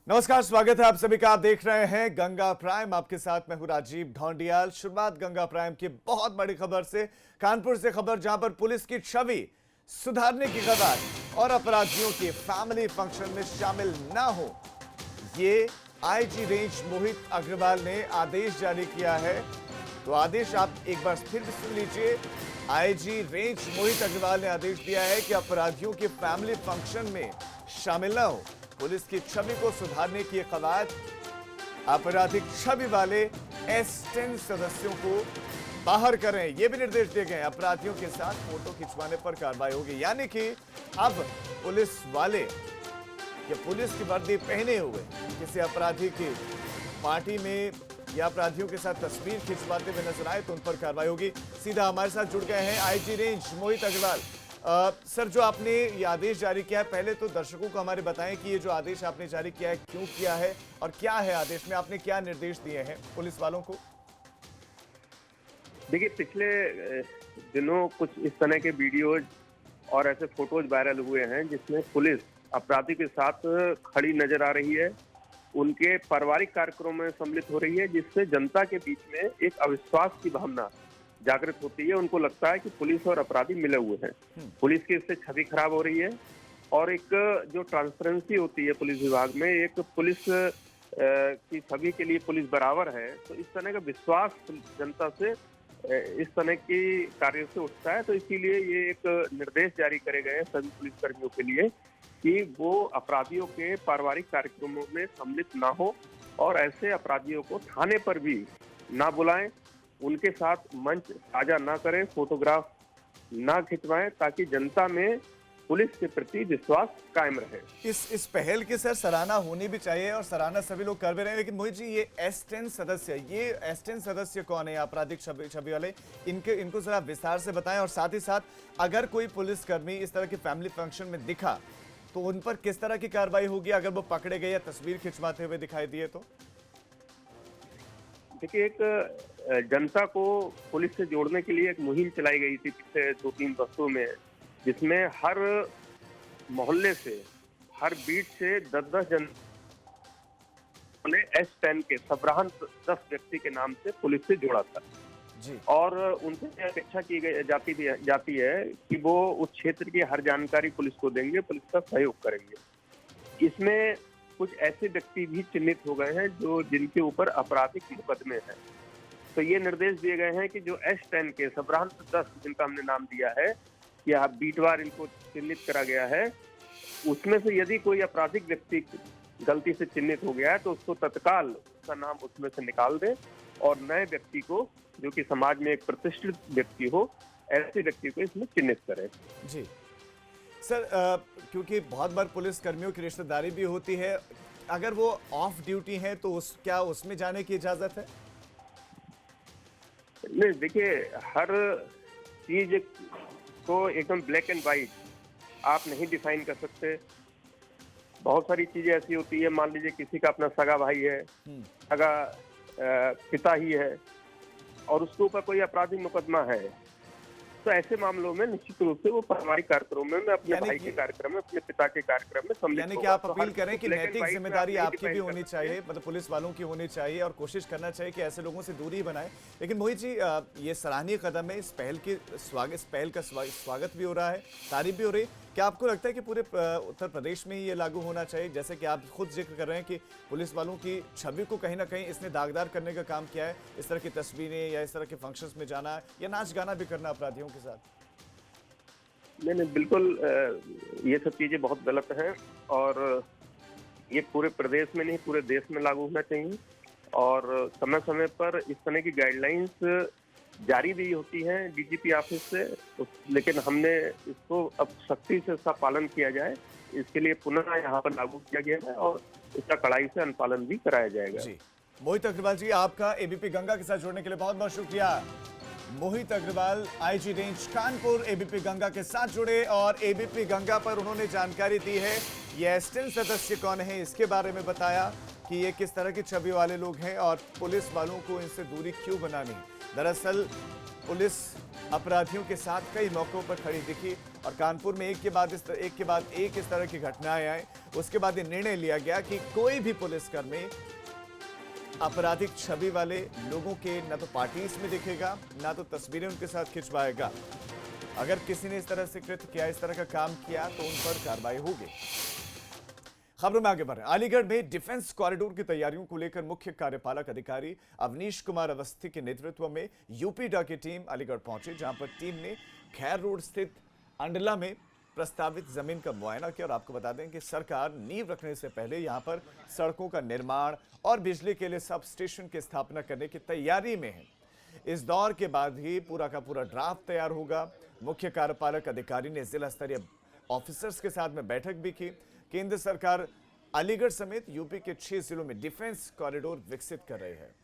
नमस्कार, स्वागत है आप सभी का। आप देख रहे हैं गंगा प्राइम। आपके साथ मैं हूं राजीव ढोंडियाल। शुरुआत गंगा प्राइम की बहुत बड़ी खबर से, कानपुर से खबर, जहां पर पुलिस की छवि सुधारने की कगार और अपराधियों के फैमिली फंक्शन में शामिल ना हो, ये आईजी रेंज मोहित अग्रवाल ने आदेश जारी किया है। तो आदेश आप एक बार फिर सुन लीजिए। आईजी रेंज मोहित अग्रवाल ने आदेश दिया है कि अपराधियों के फैमिली फंक्शन में शामिल ना हो। पुलिस की छवि को सुधारने की कवायद, आपराधिक छवि वाले S10 सदस्यों को बाहर करें, यह भी निर्देश दिए गए। अपराधियों के साथ फोटो खिंचवाने पर कार्रवाई होगी, यानी कि अब पुलिस वाले या पुलिस की वर्दी पहने हुए किसी अपराधी की पार्टी में या अपराधियों के साथ तस्वीर खिंचवाते हुए नजर आए तो उन पर कार्रवाई होगी। सीधा हमारे साथ जुड़ गए हैं IG range Mohit Agarwal. Sir, जो आपने ये आदेश जारी किया है, पहले तो दर्शकों को हमारे बताएं कि ये जो आदेश आपने जारी किया है, क्यों किया है और क्या है आदेश में, आपने क्या निर्देश दिए हैं पुलिस वालों को? देखिए, पिछले दिनों कुछ इस तरह के वीडियोज और ऐसे फोटोज वायरल हुए हैं जिसमें पुलिस अपराधी के साथ खड़ी नजर आ रही है, उनके पारिवारिक कार्यक्रमों में सम्मिलित हो रही है, जिससे जनता के बीच में एक अविश्वास की भावना जागृत होती है। उनको लगता है कि पुलिस और अपराधी मिले हुए हैं। पुलिस की इससे छवि खराब हो रही है और एक जो ट्रांसपेरेंसी होती है पुलिस विभाग में, एक पुलिस की छवि के लिए पुलिस बराबर है, तो इस तरह का विश्वास जनता से इस तरह की कार्य से उठता है। तो इसीलिए ये एक निर्देश जारी करे गए हैं सभी पुलिसकर्मियों के लिए कि वो अपराधियों के पारिवारिक कार्यक्रमों में सम्मिलित ना हो और ऐसे अपराधियों को थाने पर भी ना बुलाएं, उनके साथ मंच साझा ना करें, फोटोग्राफ ना खिंचवाएं, ताकि जनता में पुलिस के प्रति विश्वास कायम रहे। इस पहल की सर सराहना होनी भी चाहिए और सराहना सभी लोग कर भी रहे हैं, लेकिन मोहित जी, ये S10 सदस्य कौन है? आपराधिक छवि वाले, इनको जरा विस्तार से बताएं। और साथ ही साथ अगर कोई पुलिसकर्मी इस तरह के फैमिली फंक्शन में दिखा तो उन पर किस तरह की कार्रवाई होगी अगर वो पकड़े गए या तस्वीर खिंचवाते हुए दिखाई दिए तो? देखिए, एक जनता को पुलिस से जोड़ने के लिए एक मुहिम चलाई गई थी पिछले 2-3 वर्षों में, जिसमें हर मोहल्ले से, हर बीट से 10-10 जन ने S10 के सबराहन 10 व्यक्ति के नाम से पुलिस से जोड़ा था जी। और उनसे अपेक्षा की जाती है कि वो उस क्षेत्र की हर जानकारी पुलिस को देंगे, पुलिस का सहयोग करेंगे। इसमें कुछ ऐसे व्यक्ति भी चिन्हित हो गए हैं जिनके ऊपर आपराधिक मुकदमे हैं। तो ये निर्देश दिए गए हैं कि जो S10 के सबराहन 10 जिनका हमने नाम दिया है या बीटवार इनको चिन्हित करा गया है, उसमें से यदि कोई आपराधिक व्यक्ति गलती से चिन्हित हो गया है तो उसको तत्काल उसका नाम उसमें से निकाल दे और नए व्यक्ति को, जो कि समाज में एक प्रतिष्ठित व्यक्ति हो, ऐसे व्यक्ति को इसमें चिन्हित करें। जी सर, क्योंकि बहुत बार पुलिस कर्मियों की रिश्तेदारी भी होती है, अगर वो ऑफ ड्यूटी हैं तो क्या उसमें जाने की इजाजत है? नहीं, देखिए, हर चीज को एकदम ब्लैक एंड व्हाइट आप नहीं डिफाइन कर सकते। बहुत सारी चीजें ऐसी होती है, मान लीजिए किसी का अपना सगा भाई है, सगा पिता ही है और उसके ऊपर कोई आपराधिक मुकदमा है, तो ऐसे मामलों में निश्चित रूप से वो पारिवारिक कार्यक्रमों में अपने भाई के कार्यक्रम में, अपने पिता के कार्यक्रम में सम्मिलित यानी कि आप अपील करें कि नैतिक जिम्मेदारी आपकी भी होनी चाहिए, मतलब पुलिस वालों की होनी चाहिए और कोशिश करना चाहिए कि ऐसे लोगों से दूरी बनाए। लेकिन मोहित जी, ये सराहनीय कदम है, इस पहल का स्वागत भी हो रहा है, तारीफ भी हो रही है। क्या आपको लगता है कि पूरे उत्तर प्रदेश में ही ये लागू होना चाहिए? जैसे कि आप खुद जिक्र कर रहे हैं कि पुलिस वालों की छवि को कहीं ना कहीं इसने दागदार करने का काम किया है, इस तरह की तस्वीरें या इस तरह के फंक्शंस में जाना या नाच गाना भी करना अपराधियों के साथ। नहीं, बिल्कुल ये सब चीजें बहुत गलत हैं और ये पूरे प्रदेश में नहीं, पूरे देश में लागू होना चाहिए। और समय समय पर इस तरह की गाइडलाइंस जारी भी होती हैं डीजीपी ऑफिस से, लेकिन हमने इसको अब सख्ती से इसका पालन किया जाए, इसके लिए पुनः यहाँ पर लागू किया गया है और इसका कड़ाई से अनुपालन भी कराया जाएगा। जी, मोहित अग्रवाल जी, आपका एबीपी गंगा के साथ जुड़ने के लिए बहुत बहुत शुक्रिया। Mohit Agarwal, IG range Kanpur, ABP Ganga के साथ जुड़े और एबीपी गंगा पर उन्होंने जानकारी दी है। ये S10 सदस्य कौन है, इसके बारे में बताया कि ये किस तरह की छवि वाले लोग हैं और पुलिस वालों को इनसे दूरी क्यों बनानी। दरअसल पुलिस अपराधियों के साथ कई मौकों पर खड़ी दिखी और कानपुर में एक के बाद एक इस तरह की घटनाएं आए। उसके बाद ये निर्णय लिया गया कि कोई भी पुलिसकर्मी आपराधिक छवि वाले लोगों के न तो पार्टीज में दिखेगा, ना तो तस्वीरें उनके साथ खिंचवाएगा। अगर किसी ने इस तरह से कृत्य किया, इस तरह का काम किया, तो उन पर कार्रवाई होगी। खबरों में आगे बढ़े। अलीगढ़ में डिफेंस कॉरिडोर की तैयारियों को लेकर मुख्य कार्यपालक अधिकारी अवनीश कुमार अवस्थी के नेतृत्व में यूपीडा की टीम अलीगढ़ पहुंची, जहां पर टीम ने खैर रोड स्थित अंडला में प्रस्तावित जमीन का मुआयना किया। और आपको बता दें कि सरकार नींव रखने से पहले यहां पर सड़कों का निर्माण और बिजली के लिए सब स्टेशन की स्थापना करने की तैयारी में है। इस दौर के बाद ही पूरा का पूरा ड्राफ्ट तैयार होगा। मुख्य कार्यपालक अधिकारी ने जिला स्तरीय ऑफिसर्स के साथ में बैठक भी की। केंद्र सरकार अलीगढ़ समेत यूपी के 6 जिलों में डिफेंस कॉरिडोर विकसित कर रही है।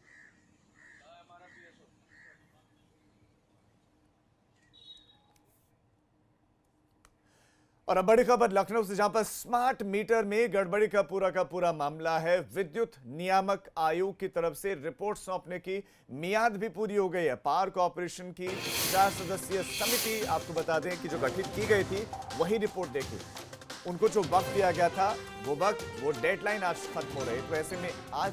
और अब बड़ी खबर लखनऊ से, जहां पर स्मार्ट मीटर में गड़बड़ी का पूरा मामला है। विद्युत नियामक आयोग की तरफ से रिपोर्ट सौंपने की मियाद भी पूरी हो गई है। पावर कॉर्पोरेशन की 4 सदस्यीय समिति, आपको बता दें कि जो गठित की गई थी, वही रिपोर्ट देखी। उनको जो वक्त दिया गया था, वो डेडलाइन आज खत्म हो रही है। तो ऐसे में आज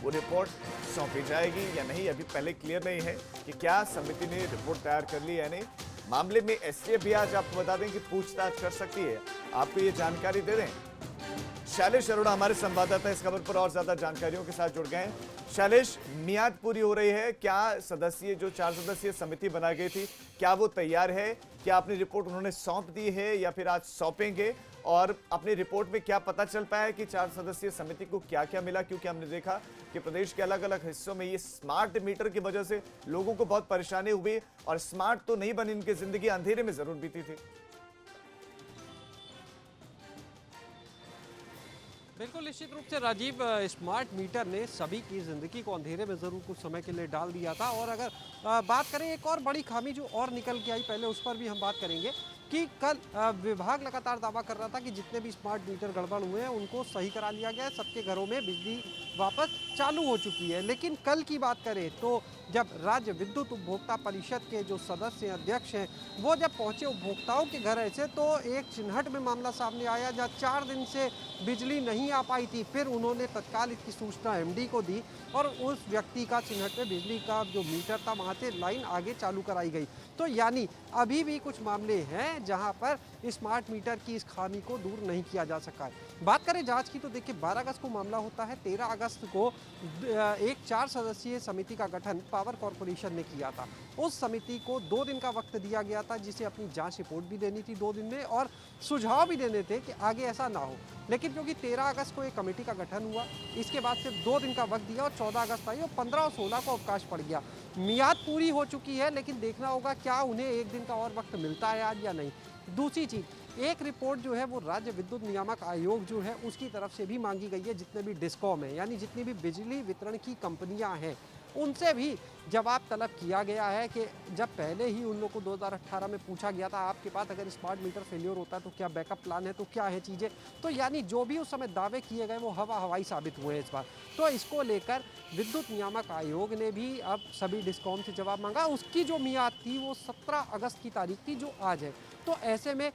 वो रिपोर्ट सौंपी जाएगी या नहीं, अभी पहले क्लियर नहीं है कि क्या समिति ने रिपोर्ट तैयार कर ली या नहीं। मामले में एसटीएफ भी आज आपको बता दें कि पूछताछ कर सकती है। आपको ये जानकारी दे दें, शैलेश अरोड़ा हमारे संवाददाता इस खबर पर और ज्यादा जानकारियों के साथ जुड़ गए हैं। शैलेश, मियाद पूरी हो रही है, क्या सदस्यीय जो 4 सदस्यीय समिति बनाई गई थी, क्या वो तैयार है? क्या अपनी रिपोर्ट उन्होंने सौंप दी है या फिर आज सौंपेंगे? और अपनी रिपोर्ट में क्या पता चल पाया कि 4 सदस्यीय समिति को क्या क्या मिला? क्योंकि हमने देखा कि प्रदेश के अलग अलग हिस्सों में ये स्मार्ट मीटर की वजह से लोगों को बहुत परेशानी हुई, और स्मार्ट तो नहीं बनी, इनकी जिंदगी अंधेरे में जरूर बीती थी। बिल्कुल निश्चित रूप से राजीव, स्मार्ट मीटर ने सभी की ज़िंदगी को अंधेरे में ज़रूर कुछ समय के लिए डाल दिया था। और अगर बात करें एक और बड़ी खामी जो और निकल के आई, पहले उस पर भी हम बात करेंगे कि कल विभाग लगातार दावा कर रहा था कि जितने भी स्मार्ट मीटर गड़बड़ हुए हैं उनको सही करा लिया गया है, सबके घरों में बिजली वापस चालू हो चुकी है। लेकिन कल की बात करें तो जब राज्य विद्युत उपभोक्ता परिषद के जो सदस्य अध्यक्ष हैं वो जब पहुंचे उपभोक्ताओं के घर ऐसे, तो एक चिन्हट में मामला सामने आया जहाँ 4 दिन से बिजली नहीं आ पाई थी। फिर उन्होंने तत्काल इसकी सूचना एमडी को दी और उस व्यक्ति का चिन्हट में बिजली का जो मीटर था वहाँ से लाइन आगे चालू कराई गई। तो यानी अभी भी कुछ मामले हैं जहां पर स्मार्ट मीटर की इस खामी को दूर नहीं किया जा सका है। बात करें जांच की तो देखिए 12 अगस्त को मामला होता है। 13 अगस्त को एक 4 सदस्यीय समिति का गठन पावर कॉर्पोरेशन ने किया था। उस समिति को 2 दिन का वक्त दिया गया था, जिसे अपनी जांच रिपोर्ट भी देनी थी 2 दिन में और सुझाव भी देने थे कि आगे ऐसा ना हो। लेकिन क्योंकि 13 अगस्त को एक कमेटी का गठन हुआ, इसके बाद सिर्फ 2 दिन का वक्त दिया और 14 अगस्त आई और 15 और 16 को अवकाश पड़ गया। मियाद पूरी हो चुकी है, लेकिन देखना होगा क्या उन्हें 1 दिन का और वक्त मिलता है आज या नहीं। दूसरी चीज़, एक रिपोर्ट जो है वो राज्य विद्युत नियामक आयोग जो है उसकी तरफ से भी मांगी गई है। जितने भी डिस्कॉम है यानी जितनी भी बिजली वितरण की कंपनियां हैं उनसे भी जवाब तलब किया गया है कि जब पहले ही उन लोगों को 2018 में पूछा गया था आपके पास अगर स्मार्ट मीटर फेलियर होता है तो क्या बैकअप प्लान है, तो क्या है चीज़ें। तो यानी जो भी उस समय दावे किए गए वो हवाई साबित हुए हैं इस बार। तो इसको लेकर विद्युत नियामक आयोग ने भी अब सभी डिस्कॉम से जवाब मांगा। उसकी जो मियाद थी वो 17 अगस्त की तारीख थी जो आज है। तो ऐसे में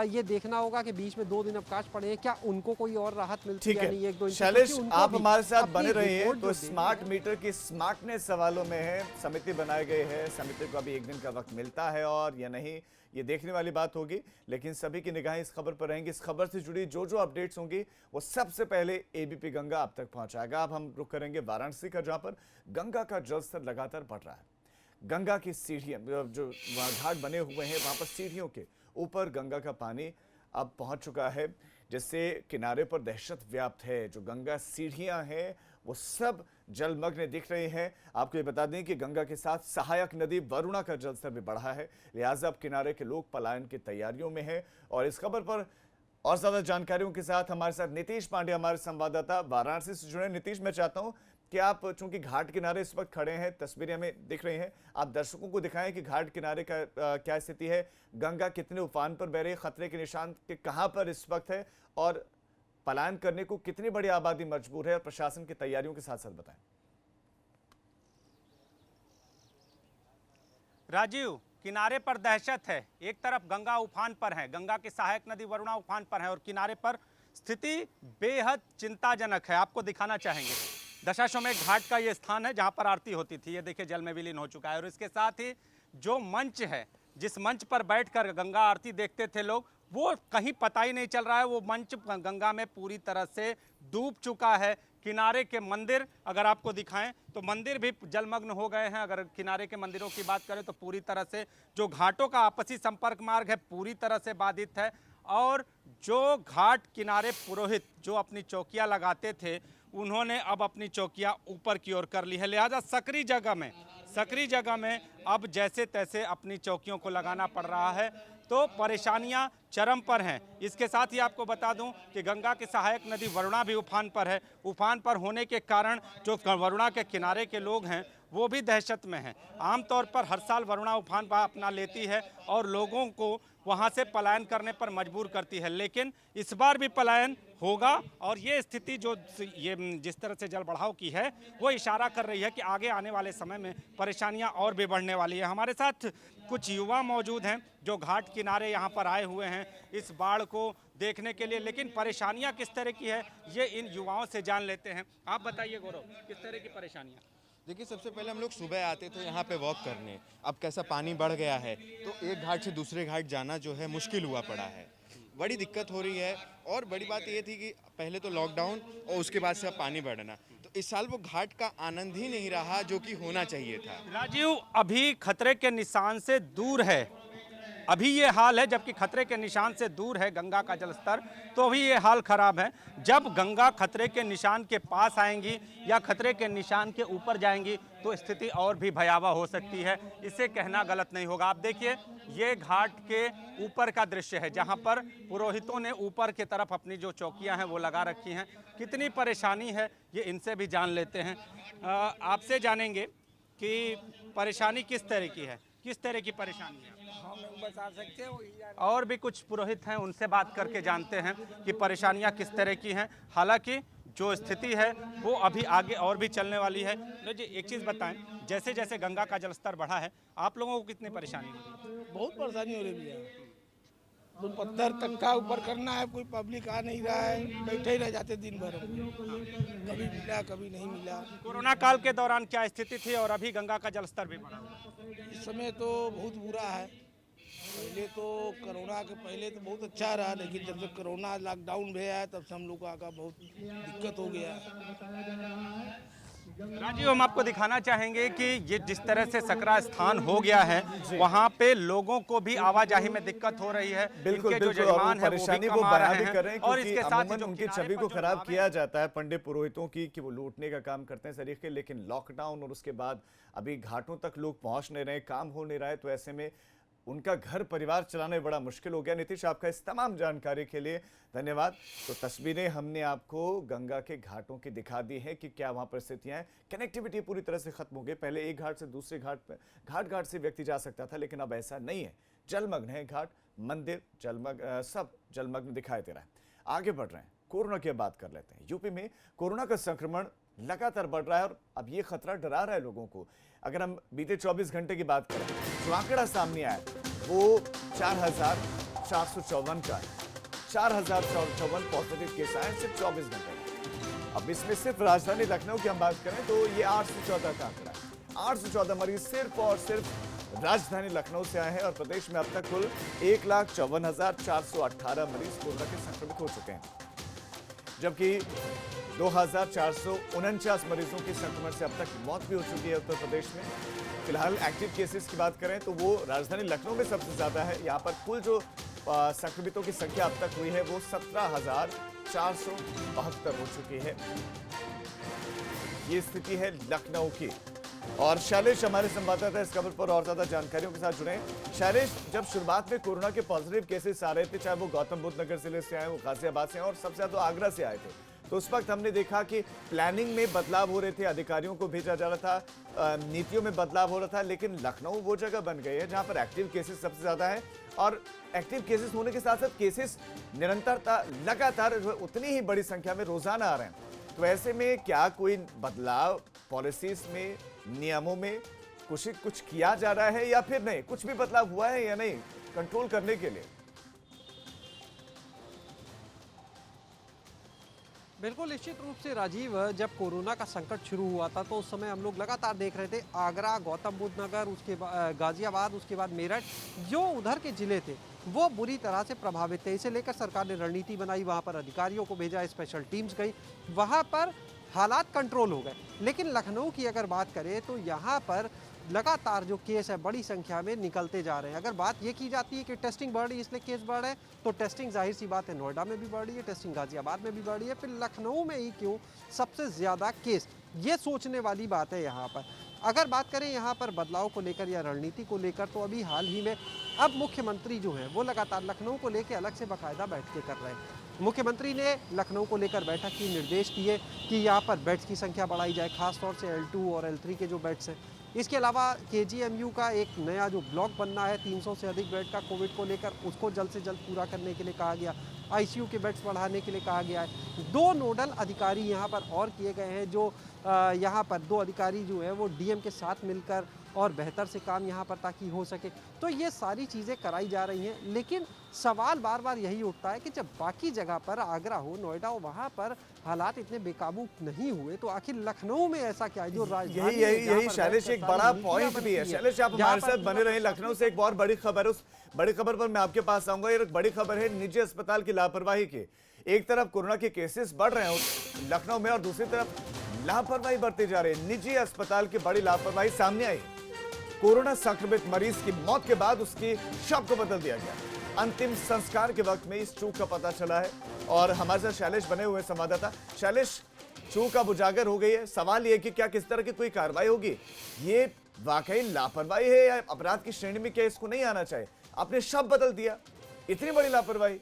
ये देखना होगा कि बीच में 2 दिन अवकाश पड़े हैं, क्या उनको कोई और राहत मिलती है नहीं 1-2 दिन। शैलेश, आप हमारे साथ बने रहिए। तो स्मार्ट मीटर की स्मार्टनेस सवालों में है, समिति बनाई गई है, समिति को अभी 1 दिन का वक्त मिलता है और या नहीं ये देखने वाली बात होगी। लेकिन सभी की निगाहें इस खबर पर रहेंगी। इस खबर से जुड़ी जो जो अपडेट्स होंगी वो सबसे पहले एबीपी गंगा आप तक पहुंचाएगा। अब हम रुक करेंगे वाराणसी का, जहां पर गंगा का जलस्तर लगातार बढ़ रहा है। गंगा की सीढ़ियां जो घाट बने हुए हैं वहां पर सीढ़ियों के ऊपर गंगा का पानी अब पहुंच चुका है, जिससे किनारे पर दहशत व्याप्त है। जो गंगा सीढ़ियां हैं वो सब जलमग्न दिख रही हैं। आपको ये बता दें कि गंगा के साथ सहायक नदी वरुणा का जलस्तर भी बढ़ा है, लिहाजा अब किनारे के लोग पलायन की तैयारियों में हैं। और इस खबर पर और ज्यादा जानकारियों के साथ हमारे साथ नीतीश पांडे हमारे संवाददाता वाराणसी से जुड़े। नीतीश, मैं चाहता हूं कि आप चूंकि घाट किनारे इस वक्त खड़े हैं, तस्वीरें हमें दिख रही हैं, आप दर्शकों को दिखाएं कि घाट किनारे का क्या स्थिति है, गंगा कितने उफान पर बह रही है, खतरे के निशान के कहां पर इस वक्त है और पलायन करने को कितनी बड़ी आबादी मजबूर है, और प्रशासन की तैयारियों के साथ साथ बताएं। राजीव, किनारे पर दहशत है। एक तरफ गंगा उफान पर है, गंगा की सहायक नदी वरुणा उफान पर है और किनारे पर स्थिति बेहद चिंताजनक है। आपको दिखाना चाहेंगे, दशाश्वमेध घाट का ये स्थान है जहां पर आरती होती थी। ये देखिए जल में विलीन हो चुका है। और इसके साथ ही जो मंच है, जिस मंच पर बैठकर गंगा आरती देखते थे लोग, वो कहीं पता ही नहीं चल रहा है। वो मंच गंगा में पूरी तरह से डूब चुका है। किनारे के मंदिर अगर आपको दिखाएं तो मंदिर भी जलमग्न हो गए हैं। अगर किनारे के मंदिरों की बात करें तो पूरी तरह से जो घाटों का आपसी संपर्क मार्ग है पूरी तरह से बाधित है। और जो घाट किनारे पुरोहित जो अपनी चौकियां लगाते थे, उन्होंने अब अपनी चौकियां ऊपर की ओर कर ली है। लिहाजा सकरी जगह में अब जैसे तैसे अपनी चौकियों को लगाना पड़ रहा है। तो परेशानियां चरम पर हैं। इसके साथ ही आपको बता दूं कि गंगा की सहायक नदी वरुणा भी उफान पर है। उफान पर होने के कारण जो वरुणा के किनारे के लोग हैं वो भी दहशत में हैं। आमतौर पर हर साल वरुणा उफान अपना लेती है और लोगों को वहां से पलायन करने पर मजबूर करती है, लेकिन इस बार भी पलायन होगा। और ये स्थिति जो ये जिस तरह से जल बढ़ाव की है वो इशारा कर रही है कि आगे आने वाले समय में परेशानियां और भी बढ़ने वाली है। हमारे साथ कुछ युवा मौजूद हैं जो घाट किनारे यहाँ पर आए हुए हैं इस बाढ़ को देखने के लिए, लेकिन परेशानियां किस तरह की है ये इन युवाओं से जान लेते हैं। आप बताइए गौरव, किस तरह की परेशानियां? देखिए, सबसे पहले हम लोग सुबह आते थे यहाँ पे वॉक करने। अब कैसा पानी बढ़ गया है तो एक घाट से दूसरे घाट जाना जो है मुश्किल हुआ पड़ा है। बड़ी दिक्कत हो रही है। और बड़ी बात ये थी कि पहले तो लॉकडाउन और उसके बाद से अब पानी बढ़ना, तो इस साल वो घाट का आनंद ही नहीं रहा जो कि होना चाहिए था। राजीव, अभी खतरे के निशान से दूर है, अभी ये हाल है। जबकि खतरे के निशान से दूर है गंगा का जलस्तर, तो अभी ये हाल खराब है। जब गंगा खतरे के निशान के पास आएंगी या खतरे के निशान के ऊपर जाएंगी तो स्थिति और भी भयावह हो सकती है। इसे कहना गलत नहीं होगा। आप देखिए, ये घाट के ऊपर का दृश्य है जहां पर पुरोहितों ने ऊपर की तरफ अपनी जो चौकियां हैं वो लगा रखी हैं। कितनी परेशानी है ये इनसे भी जान लेते हैं। आपसे जानेंगे कि परेशानी किस तरह की है, किस तरह की परेशानी है। बता सकते हो। और भी कुछ पुरोहित हैं, उनसे बात करके जानते हैं कि परेशानियां किस तरह की हैं। हालांकि जो स्थिति है वो अभी आगे और भी चलने वाली है। तो जी एक चीज़ बताएं, जैसे जैसे गंगा का जलस्तर बढ़ा है आप लोगों को कितनी परेशानी हो रही है? बहुत परेशानी हो रही है। तो पत्थर तख्ता ऊपर करना है, कोई पब्लिक आ नहीं रहा है, बैठे ही रह जाते दिन भर। कभी मिला कभी नहीं मिला। कोरोना काल के दौरान क्या स्थिति थी और अभी गंगा का जलस्तर भी बढ़ा हुआ? इस समय तो बहुत बुरा है। पहले तो कोरोना के पहले तो बहुत अच्छा रहा, लेकिन जब से कोरोना लॉकडाउन भी आया तब से हम लोग का बहुत दिक्कत हो गया। राजीव, हम आपको दिखाना चाहेंगे कि ये जिस तरह से सकरा स्थान हो गया है वहाँ पे लोगों को भी आवाजाही में दिक्कत हो रही है। बिल्कुल इनके जो बिल्कुल, और जजमान वो है परेशानी वो वो भी कमा बयां रहे भी हैं। कर रहे हैं और क्योंकि इसके साथ ही अमूमन जो उनकी किनारे छवि पर को जो खराब ढाबे किया जाता है पंडित पुरोहितों की कि वो लूटने का काम करते हैं सरीखे, लेकिन लॉकडाउन और उसके बाद अभी घाटों तक लोग पहुंच नहीं रहे, काम हो नहीं रहा है, तो ऐसे में उनका घर परिवार चलाना बड़ा मुश्किल हो गया। नीतीश, आपका इस तमाम जानकारी के लिए धन्यवाद। तो तस्वीरें हमने आपको गंगा के घाटों की दिखा दी है कि क्या वहां परिस्थितियां हैं। कनेक्टिविटी पूरी तरह से खत्म हो गई। पहले एक घाट से दूसरे घाट पर घाट से व्यक्ति जा सकता था, लेकिन अब ऐसा नहीं है। जलमग्न है घाट, मंदिर जलमग्न, सब जलमग्न दिखाई दे रहा है। आगे बढ़ रहे हैं, कोरोना की बात कर लेते हैं। यूपी में कोरोना का संक्रमण लगातार बढ़ रहा है और अब ये खतरा डरा रहा है लोगों को। अगर हम बीते 24 घंटे की बात करें, जो आंकड़ा सामने आया वो 4,454 का है। 4,454 पॉजिटिव केस आए सिर्फ 24 घंटे में। अब इसमें सिर्फ राजधानी लखनऊ की हम बात करें तो ये 814 का आंकड़ा है। 814 मरीज सिर्फ और सिर्फ राजधानी लखनऊ से आए हैं और प्रदेश में अब तक कुल 1,54,418 मरीज कोरोना के संक्रमित हो चुके हैं, जबकि 2,449 मरीजों की संक्रमण से अब तक मौत भी हो चुकी है उत्तर प्रदेश में। फिलहाल एक्टिव केसेस की बात करें तो वो राजधानी लखनऊ में सबसे ज्यादा है। यहाँ पर कुल जो संक्रमितों की संख्या अब तक हुई है वो 17,472 हो चुकी है। ये स्थिति है लखनऊ की। और शैलेश हमारे संवाददाता इस खबर पर और ज्यादा जानकारियों के साथ जुड़े। शैलेश, जब शुरुआत में कोरोना के पॉजिटिव केसेस आ रहे थे, चाहे वो गौतम बुद्ध नगर जिले से आए, वो गाजियाबाद से आए और सबसे ज्यादा आगरा से आए थे, तो उस वक्त हमने देखा कि प्लानिंग में बदलाव हो रहे थे, अधिकारियों को भेजा जा रहा था, नीतियों में बदलाव हो रहा था। लेकिन लखनऊ वो जगह बन गई है जहां पर एक्टिव केसेस सबसे ज्यादा है और एक्टिव केसेस होने के साथ साथ केसेस निरंतरता लगातार उतनी ही बड़ी संख्या में रोजाना आ रहे हैं। तो ऐसे में क्या कोई बदलाव पॉलिसीज में, नियमों में कुछ किया जा रहा है या फिर नहीं, कुछ भी बदलाव हुआ है या नहीं कंट्रोल करने के लिए? बिल्कुल निश्चित रूप से राजीव, जब कोरोना का संकट शुरू हुआ था तो उस समय हम लोग लगातार देख रहे थे आगरा, गौतम बुद्ध नगर, उसके बाद गाजियाबाद, उसके बाद मेरठ, जो उधर के जिले थे वो बुरी तरह से प्रभावित थे। इसे लेकर सरकार ने रणनीति बनाई, वहाँ पर अधिकारियों को भेजा, स्पेशल टीम्स गई, वहाँ पर हालात कंट्रोल हो गए। लेकिन लखनऊ की अगर बात करें तो यहाँ पर लगातार जो केस है बड़ी संख्या में निकलते जा रहे हैं। अगर बात ये की जाती है कि टेस्टिंग बढ़ रही है इसलिए केस बढ़ रहे हैं, तो टेस्टिंग जाहिर सी बात है नोएडा में भी बढ़ रही है, टेस्टिंग गाजियाबाद में भी बढ़ रही है, फिर लखनऊ में ही क्यों सबसे ज़्यादा केस, ये सोचने वाली बात है यहाँ पर। अगर बात करें यहाँ पर बदलाव को लेकर या रणनीति को लेकर, तो अभी हाल ही में अब मुख्यमंत्री जो हैं वो लगातार लखनऊ को लेकर अलग से बाकायदा बैठकें कर रहे हैं। मुख्यमंत्री ने लखनऊ को लेकर बैठक की, निर्देश दिए कि यहाँ पर बेड्स की संख्या बढ़ाई जाए, खासतौर से L2 और L3 के जो बेड्स हैं। इसके अलावा KGMU का एक नया जो ब्लॉक बनना है 300 से अधिक बेड का कोविड को लेकर, उसको जल्द से जल्द पूरा करने के लिए कहा गया। ICU के बेड्स बढ़ाने के लिए कहा गया है। 2 नोडल अधिकारी यहाँ पर और किए गए हैं, जो यहाँ पर 2 अधिकारी जो है वो DM के साथ मिलकर और बेहतर से काम यहाँ पर ताकि हो सके। तो ये सारी चीज़ें कराई जा रही हैं, लेकिन सवाल बार बार यही उठता है कि जब बाकी जगह पर आगरा हो, नोएडा हो, वहाँ पर हालात इतने बेकाबू नहीं हुए, तो आखिर लखनऊ में ऐसा क्या है जो राजधानी यही शैलेश एक बड़ा पॉइंट भी है। शैलेश, आप हमारे साथ बने रहे। लखनऊ से एक बहुत बड़ी खबर है, उस बड़ी खबर पर मैं आपके पास आऊंगा। ये एक बड़ी खबर है निजी अस्पताल की लापरवाही की। एक तरफ कोरोना के केसेस बढ़ रहे हैं लखनऊ में और दूसरी तरफ लापरवाही बढ़ती जा रही है। निजी अस्पताल की बड़ी लापरवाही सामने आई। कोरोना संक्रमित मरीज की मौत के बाद उसकी शव को बदल दिया गया। अंतिम संस्कार के वक्त में इस चूक का पता चला है और हमारे साथ शैलेश बने हुए संवाददाता। शैलेश, चूक अब उजागर हो गई है। सवाल यह कि क्या किस तरह की कोई कार्रवाई होगी? ये वाकई लापरवाही है या अपराध की श्रेणी में क्या इसको नहीं आना चाहिए? आपने शव बदल दिया, इतनी बड़ी लापरवाही।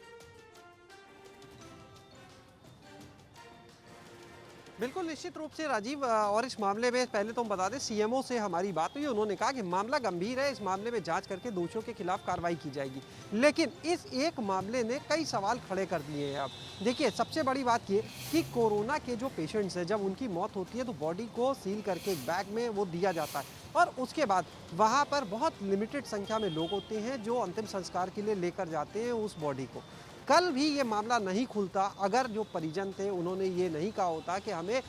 बिल्कुल निश्चित रूप से राजीव, और इस मामले में पहले तो हम बता दें CMO से हमारी बात हुई, उन्होंने कहा कि मामला गंभीर है, इस मामले में जांच करके दोषियों के खिलाफ कार्रवाई की जाएगी। लेकिन इस एक मामले ने कई सवाल खड़े कर दिए हैं। अब देखिए, सबसे बड़ी बात ये कि कोरोना के जो पेशेंट्स हैं, जब उनकी मौत होती है तो बॉडी को सील करके एक बैग में वो दिया जाता है और उसके बाद वहाँ पर बहुत लिमिटेड संख्या में लोग होते हैं जो अंतिम संस्कार के लिए लेकर जाते हैं उस बॉडी को। कल भी ये मामला नहीं खुलता अगर जो परिजन थे उन्होंने ये नहीं कहा होता कि हमें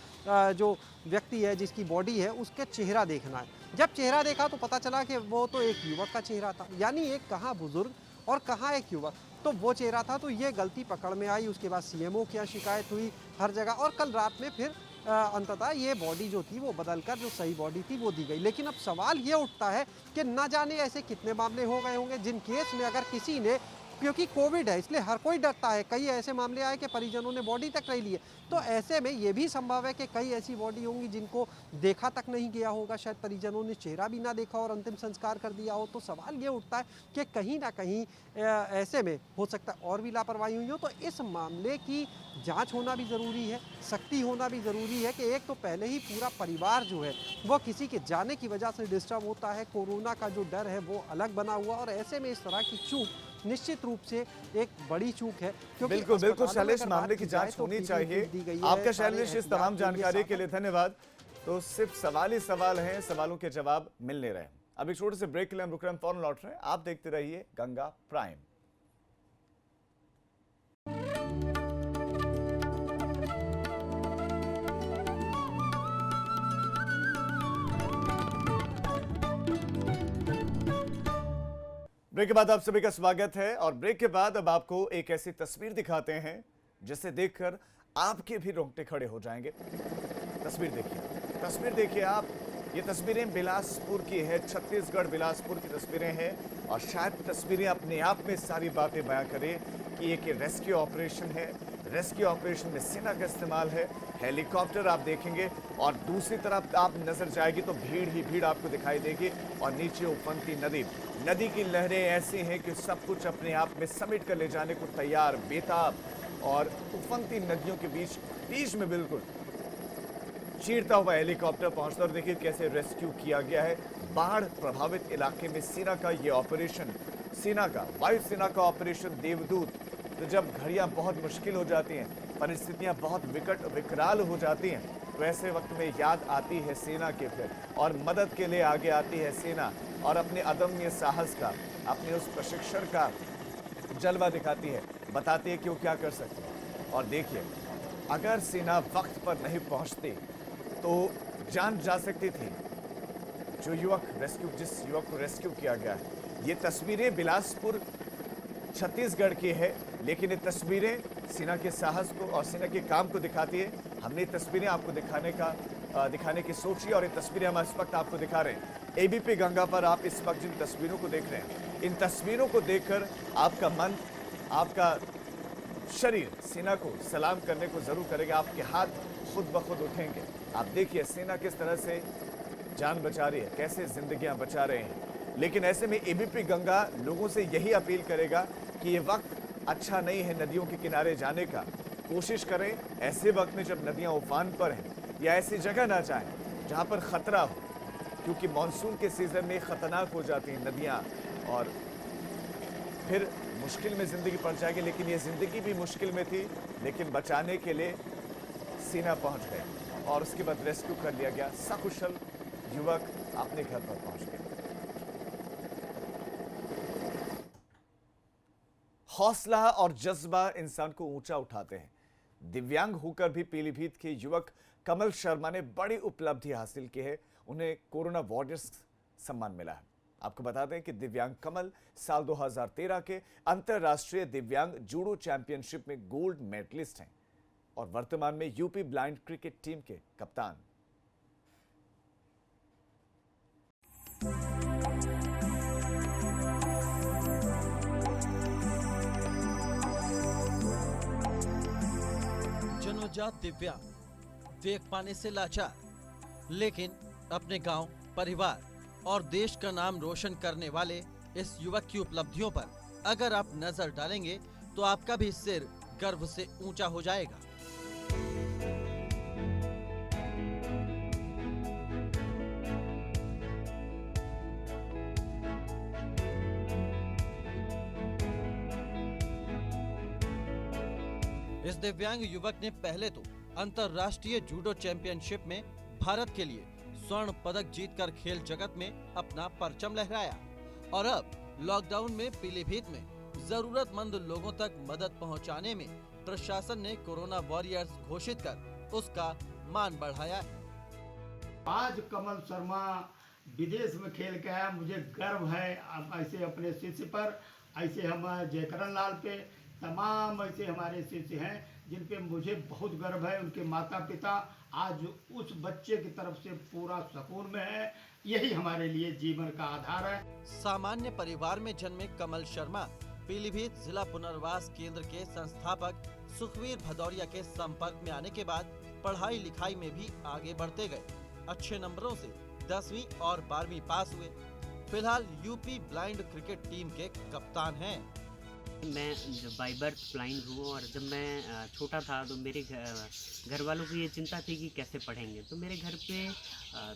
जो व्यक्ति है जिसकी बॉडी है उसका चेहरा देखना है। जब चेहरा देखा तो पता चला कि वो तो एक युवक का चेहरा था, यानी एक कहाँ बुजुर्ग और कहाँ एक युवक, तो वो चेहरा था। तो ये गलती पकड़ में आई। उसके बाद CMO की शिकायत हुई हर जगह और कल रात में फिर अंततः ये बॉडी जो थी वो बदलकर जो सही बॉडी थी वो दी गई। लेकिन अब सवाल ये उठता है कि न जाने ऐसे कितने मामले हो गए होंगे जिन केस में अगर किसी ने, क्योंकि कोविड है इसलिए हर कोई डरता है, कई ऐसे मामले आए कि परिजनों ने बॉडी तक नहीं ली है, तो ऐसे में ये भी संभव है कि कई ऐसी बॉडी होंगी जिनको देखा तक नहीं गया होगा, शायद परिजनों ने चेहरा भी ना देखा और अंतिम संस्कार कर दिया हो। तो सवाल ये उठता है कि कहीं ना कहीं ऐसे में हो सकता है और भी लापरवाही हुई हो। तो इस मामले की जांच होना भी ज़रूरी है, सख्ती होना भी ज़रूरी है कि एक तो पहले ही पूरा परिवार जो है वो किसी के जाने की वजह से डिस्टर्ब होता है, कोरोना का जो डर है वो अलग बना हुआ, और ऐसे में इस तरह की चूक निश्चित रूप से एक बड़ी चूक है। बिल्कुल बिल्कुल शैलेश, मामले की जांच होनी चाहिए। आपका शैलेश इस तमाम जानकारी के लिए धन्यवाद। तो सिर्फ सवाल ही सवाल हैं, सवालों के जवाब मिल नहीं रहे। अभी छोटे से ब्रेक के लिए हम रुक रहे हैं, फौरन लौट रहे हैं। आप देखते रहिए गंगा प्राइम। ब्रेक के बाद आप सभी का स्वागत है और ब्रेक के बाद अब आपको एक ऐसी तस्वीर दिखाते हैं जिसे देखकर आपके भी रोंगटे खड़े हो जाएंगे। तस्वीर देखिए आप। ये तस्वीरें बिलासपुर की है, छत्तीसगढ़ बिलासपुर की तस्वीरें हैं और शायद तस्वीरें अपने आप में सारी बातें बयां करें कि एक रेस्क्यू ऑपरेशन है। रेस्क्यू ऑपरेशन में सेना का इस्तेमाल है, हेलीकॉप्टर आप देखेंगे और दूसरी तरफ आप नजर जाएगी तो भीड़ ही भीड़ आपको दिखाई देगी और नीचे उफनती नदी की लहरें ऐसी हैं कि सब कुछ अपने आप में समेट कर ले जाने को तैयार, बेताब। और उफनती नदियों के बीच में बिल्कुल चीरता हुआ हेलीकॉप्टर पहुंचता और देखिए कैसे रेस्क्यू किया गया है। बाढ़ प्रभावित इलाके में सेना का ये ऑपरेशन, वायुसेना का ऑपरेशन देवदूत। तो जब घड़ियां बहुत मुश्किल हो जाती हैं, परिस्थितियां बहुत विकराल हो जाती हैं, तो ऐसे वक्त में याद आती है सेना के फिर और मदद के लिए आगे आती है सेना और अपने अदम्य साहस का, अपने उस प्रशिक्षण का जलवा दिखाती है, बताती है कि वो क्या कर सकते हैं। और देखिए अगर सेना वक्त पर नहीं पहुंचती तो जान जा सकती थी। जो जिस युवक को रेस्क्यू किया गया है, ये तस्वीरें बिलासपुर छत्तीसगढ़ की है, लेकिन ये तस्वीरें सेना के साहस को और सेना के काम को दिखाती है। हमने ये तस्वीरें आपको दिखाने की सोची और ये तस्वीरें हम इस वक्त आपको दिखा रहे हैं। एबीपी गंगा पर आप इस वक्त जिन तस्वीरों को देख रहे हैं, इन तस्वीरों को देखकर आपका मन, आपका शरीर सेना को सलाम करने को जरूर करेगा। आपके हाथ खुद ब खुद उठेंगे। आप देखिए सेना किस तरह से जान बचा रही है, कैसे जिंदगियां बचा रहे हैं। लेकिन ऐसे में एबीपी गंगा लोगों से यही अपील करेगा कि ये वक्त अच्छा नहीं है नदियों के किनारे जाने का। कोशिश करें ऐसे वक्त में जब नदियां उफान पर हैं, या ऐसी जगह ना जाएं जहां पर खतरा हो, क्योंकि मानसून के सीजन में खतरनाक हो जाती हैं नदियां और फिर मुश्किल में जिंदगी पड़ जाएगी। लेकिन ये जिंदगी भी मुश्किल में थी, लेकिन बचाने के लिए सेना पहुंच गए और उसके बाद रेस्क्यू कर लिया गया। सकुशल युवक अपने घर पर पहुंच गए। हौसला और जज्बा इंसान को ऊंचा उठाते हैं। दिव्यांग होकर भी पीलीभीत के युवक कमल शर्मा ने बड़ी उपलब्धि हासिल की है। उन्हें कोरोना वॉरियर्स सम्मान मिला है। आपको बता दें कि दिव्यांग कमल साल 2013 के अंतरराष्ट्रीय दिव्यांग जूडो चैंपियनशिप में गोल्ड मेडलिस्ट हैं और वर्तमान में यूपी ब्लाइंड क्रिकेट टीम के कप्तान। जन्मजात दिव्यांग, देख पाने से लाचार, लेकिन अपने गांव, परिवार और देश का नाम रोशन करने वाले इस युवक की उपलब्धियों पर अगर आप नजर डालेंगे तो आपका भी सिर गर्व से ऊंचा हो जाएगा। इस दिव्यांग युवक ने पहले तो अंतरराष्ट्रीय जूडो चैंपियनशिप में भारत के लिए स्वर्ण पदक जीतकर खेल जगत में अपना परचम लहराया और अब लॉकडाउन में पीलीभीत में जरूरतमंद लोगों तक मदद पहुंचाने में प्रशासन ने कोरोना वॉरियर्स घोषित कर उसका मान बढ़ाया है। आज कमल शर्मा विदेश में खेल के आया, मुझे गर्व है ऐसे अपने शिष्य पर। ऐसे हम जयकरण लाल पे तमाम ऐसे हमारे शिष्य हैं जिन पे मुझे बहुत गर्व है। उनके माता पिता आज उस बच्चे की तरफ से पूरा सुकून में है। यही हमारे लिए जीवन का आधार है। सामान्य परिवार में जन्मे कमल शर्मा पीलीभीत जिला पुनर्वास केंद्र के संस्थापक सुखवीर भदौरिया के संपर्क में आने के बाद पढ़ाई लिखाई में भी आगे बढ़ते गए। अच्छे नंबरों से 10वीं और 12वीं पास हुए। फिलहाल यूपी ब्लाइंड क्रिकेट टीम के कप्तान हैं। मैं बाय बर्थ ब्लाइंड हूँ और जब मैं छोटा था तो मेरे घर वालों को ये चिंता थी कि कैसे पढ़ेंगे। तो मेरे घर पे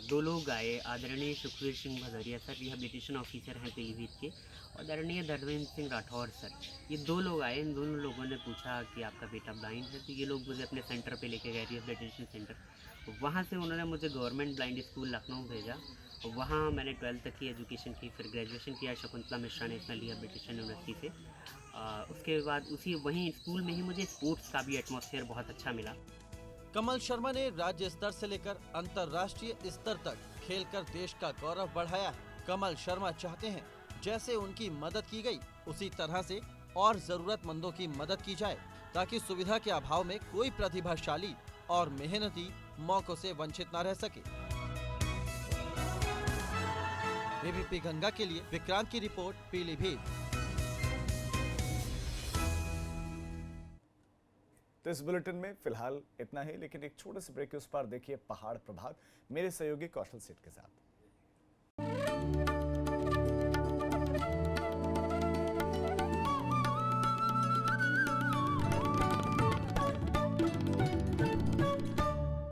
2 लोग आए, आदरणीय Sukhvir Singh Bhadauria sir, rehabilitation officer हैं पीलीभीत के, और आदरणीय धर्मेंद्र सिंह राठौर सर। ये 2 लोग आए। इन दोनों लोगों ने पूछा कि आपका बेटा ब्लाइंड है, तो ये लोग मुझे अपने सेंटर पे लेके गए, रिहेबिलिटेशन सेंटर। वहाँ से उन्होंने मुझे गवर्नमेंट ब्लाइंड स्कूल लखनऊ भेजा और वहाँ मैंने 12th तक की एजुकेशन की। फिर ग्रेजुएशन किया Shakuntala Mishra national rehabilitation university से। उसके बाद वहीं स्कूल में ही मुझे स्पोर्ट्स का भी एटमॉस्फेयर बहुत अच्छा मिला। कमल शर्मा ने राज्य स्तर से लेकर अंतर्राष्ट्रीय स्तर तक खेलकर देश का गौरव बढ़ाया है। कमल शर्मा चाहते हैं जैसे उनकी मदद की गई उसी तरह से और जरूरतमंदों की मदद की जाए, ताकि सुविधा के अभाव में कोई प्रतिभाशाली और मेहनती मौकों से वंचित न रह सके। एबीपी गंगा के लिए विक्रांत की रिपोर्ट, पीलीभीत। तो इस बुलेटिन में फिलहाल इतना ही, लेकिन एक छोटे से ब्रेक के उस पार देखिए पहाड़ प्रभात मेरे सहयोगी कौशल सेठ के साथ।